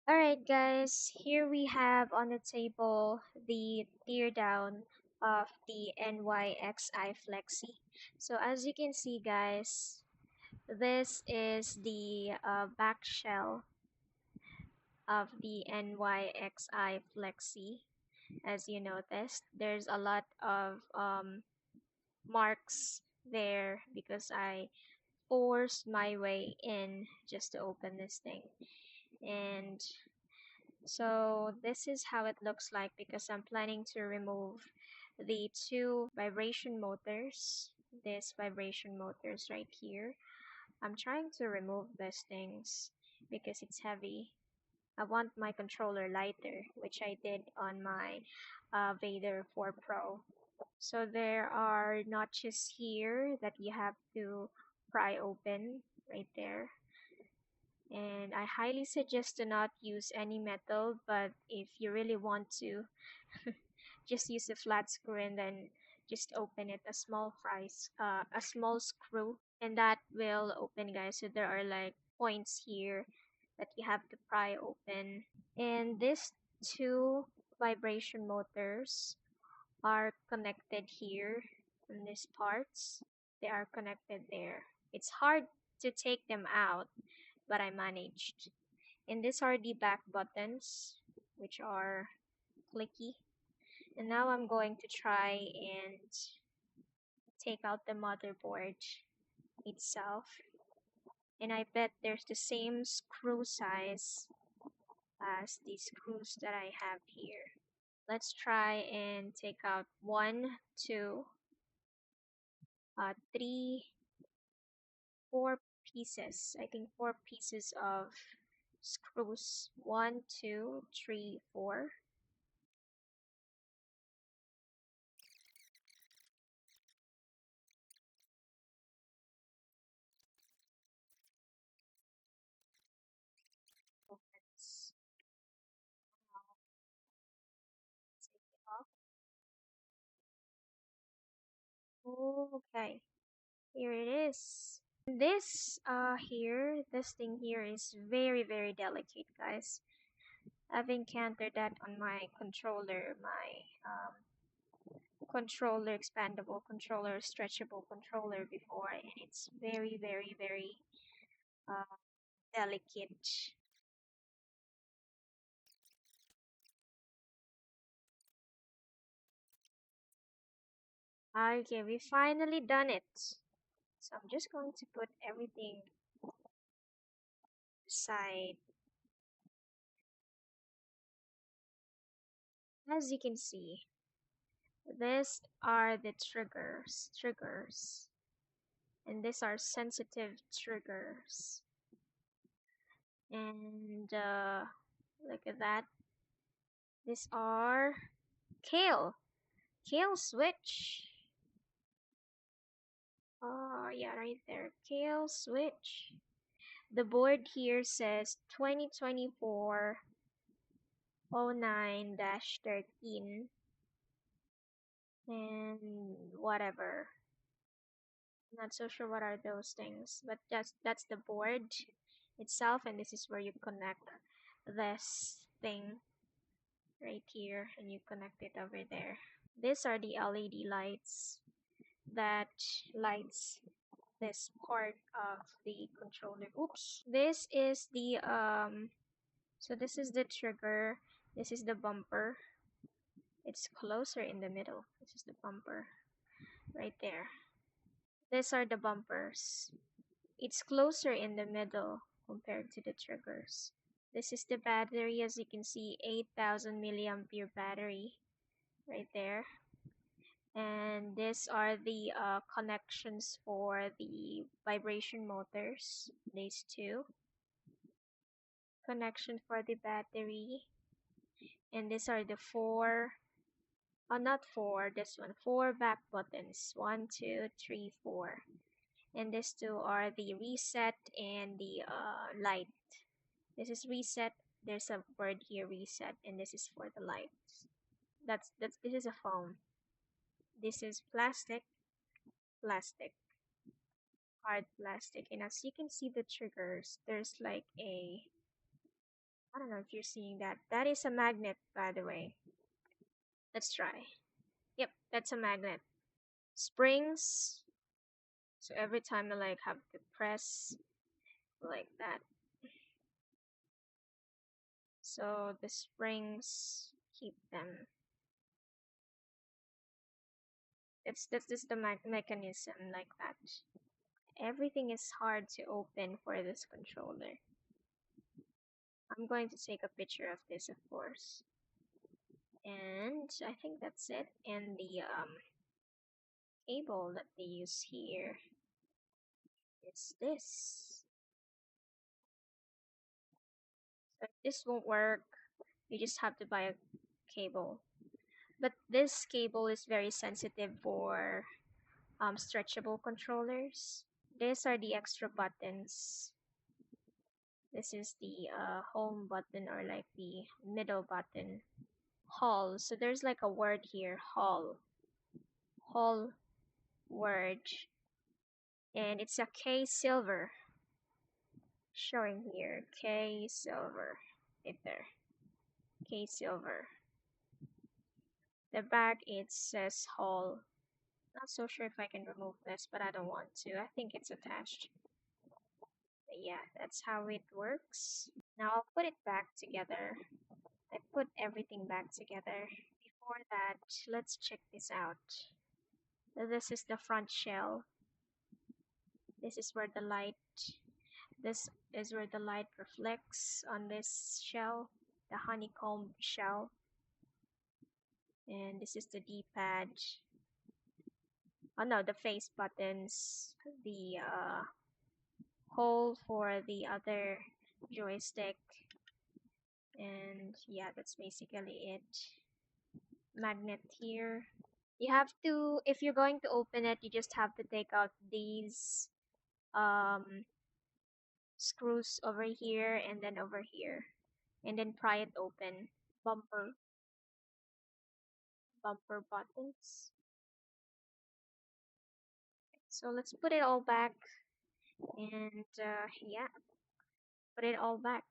Alright guys, here we have on the table the teardown of the NYXI Flexi. So as you can see guys, this is the back shell of the NYXI Flexi. As you noticed, there's a lot of marks there because I forced my way in just to open this thing. And so this is how it looks like because I'm planning to remove the two vibration motors, these vibration motors right here. I'm trying to remove these things because it's heavy. I want my controller lighter, which I did on my Vader 4 Pro. So there are notches here that you have to pry open right there. And I highly suggest to not use any metal, but if you really want to, just use a flat screw and then just open it a small screw, and that will open guys. So there are like points here that you have to pry open, and these two vibration motors are connected here in these parts. They are connected there. It's hard to take them out, but I managed. And these are the back buttons, which are clicky. And now I'm going to try and take out the motherboard itself. And I bet there's the same screw size as the screws that I have here. Let's try and take out one, two, three, 4 pieces. I think 4 pieces of screws. One, two, three, four. Let's take it off. Okay, here it is. This thing here is very delicate, guys. I've encountered that on my controller, my controller, expandable controller, stretchable controller before, and it's very uh, delicate. Okay, we finally done it. So I'm just going to put everything aside. As you can see, these are the triggers, and these are sensitive triggers. And look at that. These are kale, kale switch. Oh yeah, right there, kale switch. The board here says 2024 09-13 and whatever. Not so sure what are those things, but that's the board itself, and this is where you connect this thing right here, and you connect it over there. These are the LED lights that lights this part of the controller. Oops. This is the so this is the trigger, this is the bumper. It's closer in the middle. This is the bumper right there. These are the bumpers. It's closer in the middle compared to the triggers. This is the battery, as you can see, 8,000 milliampere battery right there. And these are the connections for the vibration motors. These two. Connection for the battery. And these are the not four, this one, 4 back buttons. 1, 2, 3, 4. And these two are the reset and the light. This is reset. There's a word here, reset, and this is for the light. This is a foam. This is plastic, hard plastic. And as you can see the triggers, there's like a I don't know if you're seeing that. That is a magnet, by the way. Let's try. Yep, that's a magnet. Springs. So every time I like have to press like that. So the springs keep them. That's just the mechanism like that. Everything is hard to open for this controller. I'm going to take a picture of this, of course. And I think that's it. And the cable that they use here is this. So if this won't work, you just have to buy a cable. But this cable is very sensitive for stretchable controllers. These are the extra buttons. This is the home button, or like the middle button. Hall. So there's like a word here, hall. Hall word. And it's a K silver. Showing here. K silver. Right there. K silver. The back it says hall. Not so sure if I can remove this, but I don't want to. I think it's attached. But yeah, that's how it works. Now I'll put it back together. I put everything back together. Before that, let's check this out. This is the front shell. This is where the light, this is where the light reflects on this shell, the honeycomb shell. And this is the D-pad. Oh no, the face buttons, the hole for the other joystick. And yeah, that's basically it. Magnet here. You have to, if you're going to open it, you just have to take out these screws over here and then over here, and then pry it open. Bumper buttons. So let's put it all back, and yeah, put it all back.